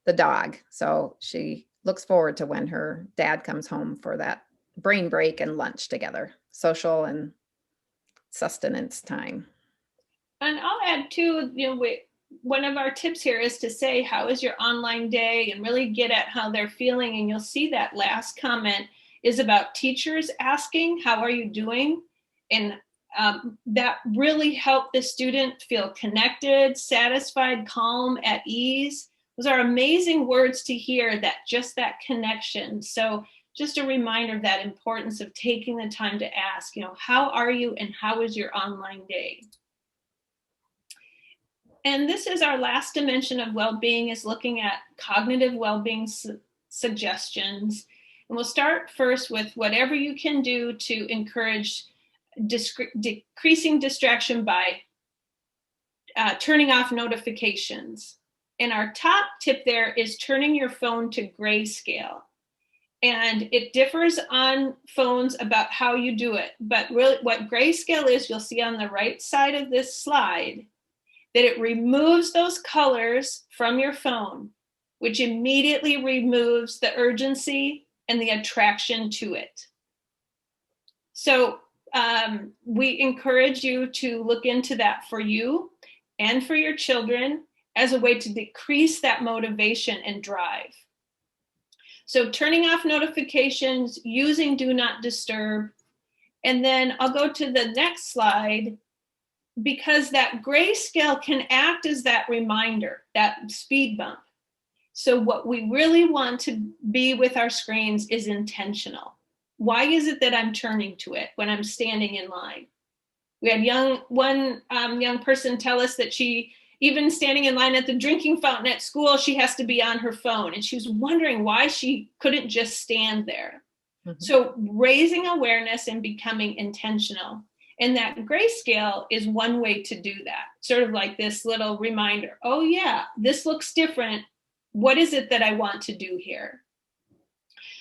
the dog. So she looks forward to when her dad comes home for that brain break and lunch together, social and sustenance time. And I'll add too, one of our tips here is to say, how is your online day, and really get at how they're feeling. And you'll see that last comment is about teachers asking, how are you doing? And that really helped the student feel connected, satisfied, calm, at ease. Those are amazing words to hear, that just that connection. So just a reminder of that importance of taking the time to ask, how are you and how is your online day? And this is our last dimension of well-being, is looking at cognitive well-being suggestions. And we'll start first with whatever you can do to encourage decreasing distraction by turning off notifications. And our top tip there is turning your phone to grayscale. And it differs on phones about how you do it. But really what grayscale is, you'll see on the right side of this slide, that it removes those colors from your phone, which immediately removes the urgency and the attraction to it. So we encourage you to look into that for you and for your children as a way to decrease that motivation and drive. So turning off notifications, using Do Not Disturb. And then I'll go to the next slide, because that grayscale can act as that reminder, that speed bump. So what we really want to be with our screens is intentional. Why is it that I'm turning to it when I'm standing in line? We had one young person tell us that she, even standing in line at the drinking fountain at school, she has to be on her phone. And she was wondering why she couldn't just stand there. Mm-hmm. So raising awareness and becoming intentional. And that grayscale is one way to do that. Sort of like this little reminder, oh yeah, this looks different. What is it that I want to do here?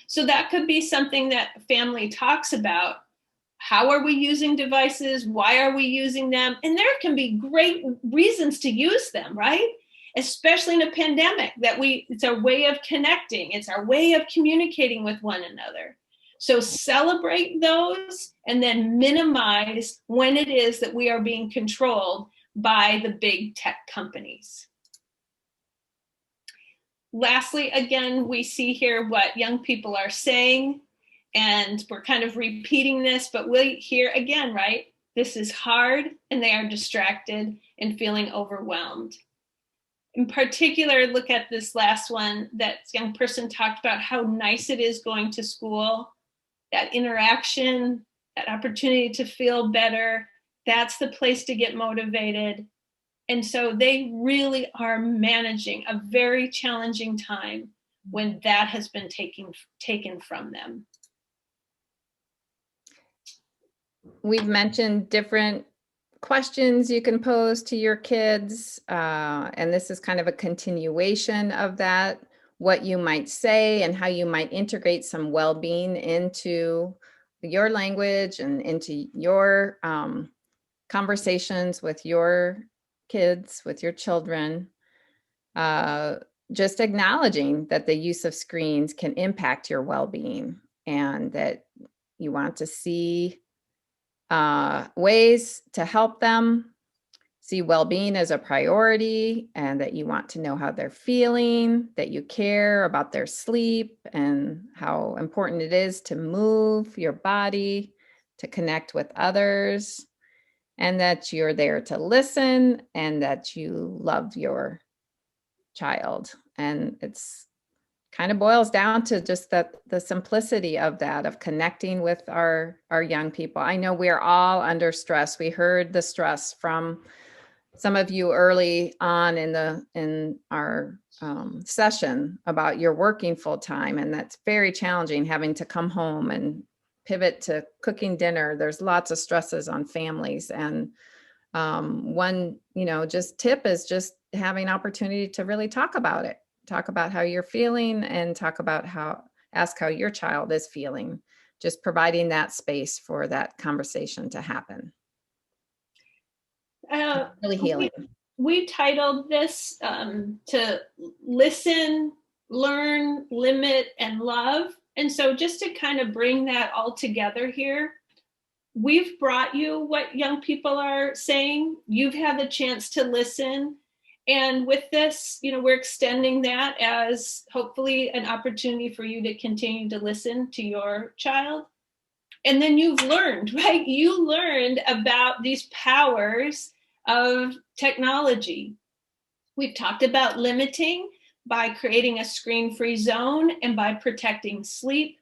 So that could be something that family talks about. How are we using devices? Why are we using them? And there can be great reasons to use them, right? Especially in a pandemic, it's our way of connecting. It's our way of communicating with one another. So celebrate those and then minimize when it is that we are being controlled by the big tech companies. Lastly, again, we see here what young people are saying, and we're kind of repeating this, but we hear again, right? This is hard, and they are distracted and feeling overwhelmed. In particular, look at this last one. That young person talked about how nice it is going to school, that interaction, that opportunity to feel better. That's the place to get motivated. And so they really are managing a very challenging time when that has been taken from them. We've mentioned different questions you can pose to your kids, and this is kind of a continuation of that, what you might say and how you might integrate some well-being into your language and into your conversations with your kids, with your children. Just acknowledging that the use of screens can impact your well-being, and that you want to see ways to help them see well-being as a priority, and that you want to know how they're feeling, that you care about their sleep and how important it is to move your body, to connect with others, and that you're there to listen, and that you love your child. And it's kind of boils down to just that, the simplicity of that, of connecting with our young people. I know we're all under stress. We heard the stress from some of you early on in our session about you're working full time, and that's very challenging, having to come home and pivot to cooking dinner. There's lots of stresses on families, and one just tip is just having opportunity to really talk about it. Talk about how you're feeling, and ask how your child is feeling, just providing that space for that conversation to happen. Really healing. We titled this to listen, learn, limit, and love. And so just to kind of bring that all together here, we've brought you what young people are saying. You've had the chance to listen. And with this, we're extending that as hopefully an opportunity for you to continue to listen to your child. And then you've learned, right? You learned about these powers of technology. We've talked about limiting by creating a screen-free zone and by protecting sleep.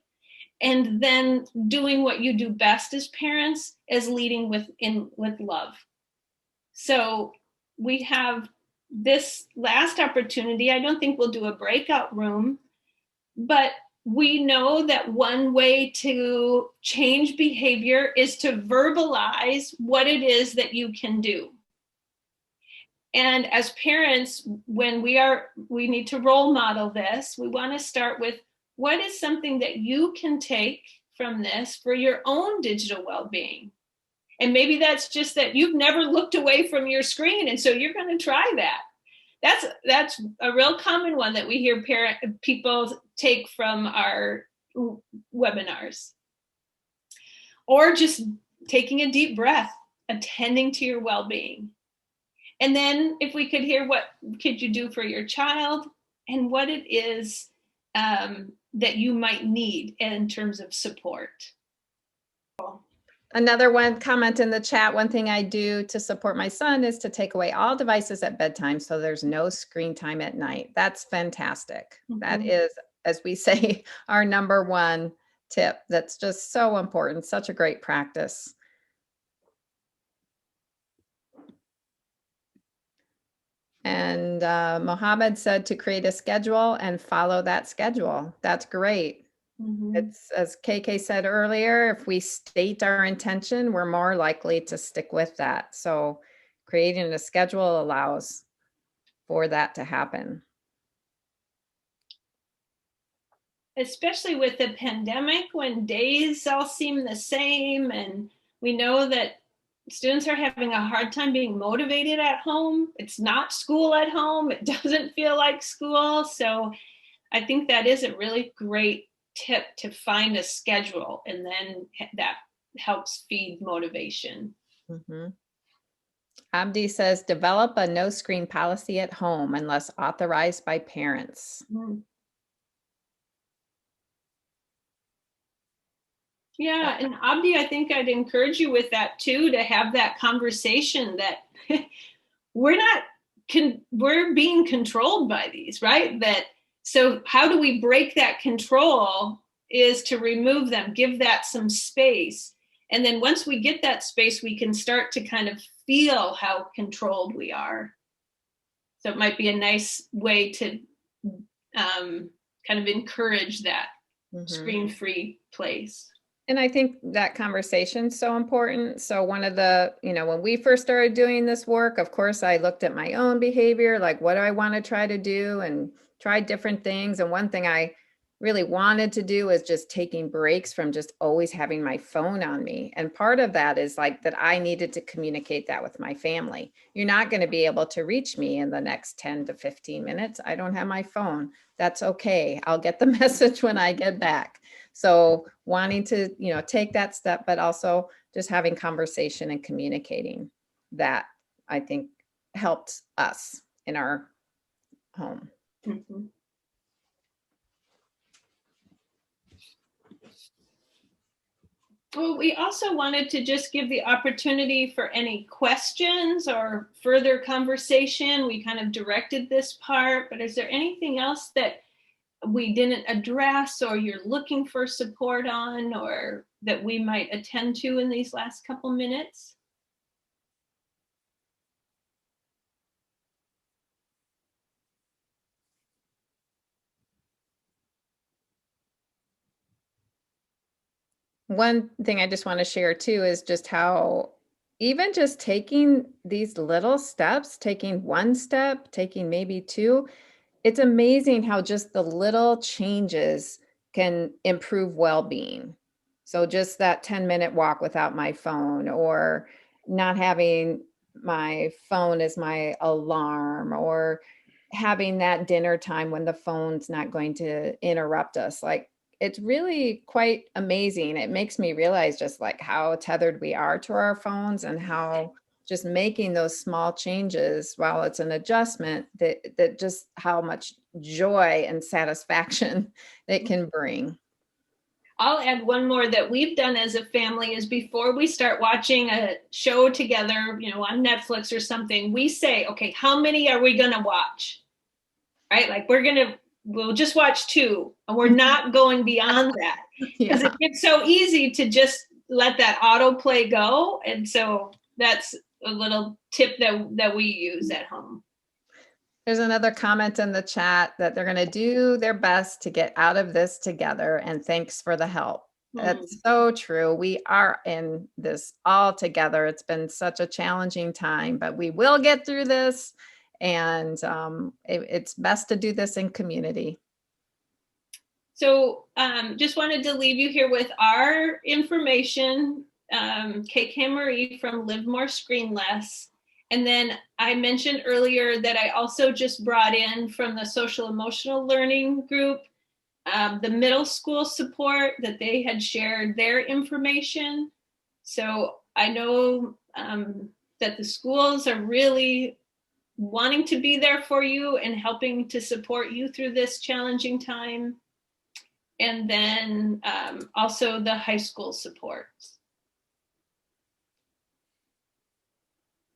And then doing what you do best as parents is leading with love. So we have this last opportunity. I don't think we'll do a breakout room, but we know that one way to change behavior is to verbalize what it is that you can do. And as parents, when we need to role model this, we want to start with, what is something that you can take from this for your own digital well-being? And maybe that's just that you've never looked away from your screen, and so you're going to try that. That's a real common one that we hear people take from our webinars. Or just taking a deep breath, attending to your well-being. And then if we could hear, what could you do for your child, and what it is that you might need in terms of support. Another one comment in the chat, one thing I do to support my son is to take away all devices at bedtime so there's no screen time at night. That's fantastic. Mm-hmm. That is, as we say, our number one tip. That's just so important. Such a great practice. And Mohammed said to create a schedule and follow that schedule. That's great. Mm-hmm. It's, as KK said earlier, if we state our intention, we're more likely to stick with that. So creating a schedule allows for that to happen. Especially with the pandemic, when days all seem the same, and we know that students are having a hard time being motivated at home. It's not school at home. It doesn't feel like school. So I think that is a really great tip, to find a schedule, and then that helps feed motivation. Mm-hmm. Abdi says, develop a no screen policy at home unless authorized by parents. Mm-hmm. Yeah, and Abdi, I think I'd encourage you with that too, to have that conversation that we're being controlled by these, right? So how do we break that control is to remove them, give that some space. And then once we get that space, we can start to kind of feel how controlled we are. So it might be a nice way to kind of encourage that screen-free place. And I think that conversation is so important. So one of the, when we first started doing this work, of course, I looked at my own behavior, like what do I want to try to do, and tried different things. And one thing I really wanted to do is just taking breaks from just always having my phone on me. And part of that is like that I needed to communicate that with my family. You're not going to be able to reach me in the next 10 to 15 minutes. I don't have my phone. That's okay. I'll get the message when I get back. So wanting to, take that step, but also just having conversation and communicating, that I think helped us in our home. Mm-hmm. Well, we also wanted to just give the opportunity for any questions or further conversation. We kind of directed this part, but is there anything else that we didn't address, or you're looking for support on, or that we might attend to in these last couple minutes? One thing I just want to share too is just how even just taking these little steps, taking one step, taking maybe two, it's amazing how just the little changes can improve well-being. So just that 10-minute walk without my phone, or not having my phone as my alarm, or having that dinner time when the phone's not going to interrupt us. Like, it's really quite amazing. It makes me realize just like how tethered we are to our phones, and how just making those small changes, while it's an adjustment, that just how much joy and satisfaction it can bring. I'll add one more that we've done as a family is before we start watching a show together, you know, on Netflix or something, we say, okay, how many are we going to watch? Right? Like we'll just watch 2 and we're not going beyond that. Because it gets so easy to just let that autoplay go. And so that's a little tip that we use at home. There's another comment in the chat that they're going to do their best to get out of this together, and thanks for the help. That's so true. We are in this all together. It's been such a challenging time, but we will get through this, and it's best to do this in community. So just wanted to leave you here with our information, KK Marie from LiveMore ScreenLess. And then I mentioned earlier that I also just brought in from the social emotional learning group, the middle school support, that they had shared their information. So I know that the schools are really wanting to be there for you and helping to support you through this challenging time. And then also the high school supports.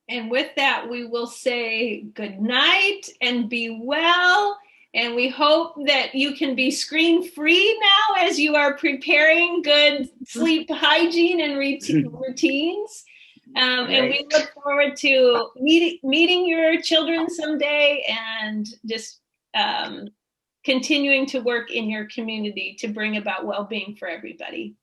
And with that, we will say good night and be well. And we hope that you can be screen-free now as you are preparing good sleep hygiene and routines. And we look forward to meeting your children someday, and just continuing to work in your community to bring about well-being for everybody.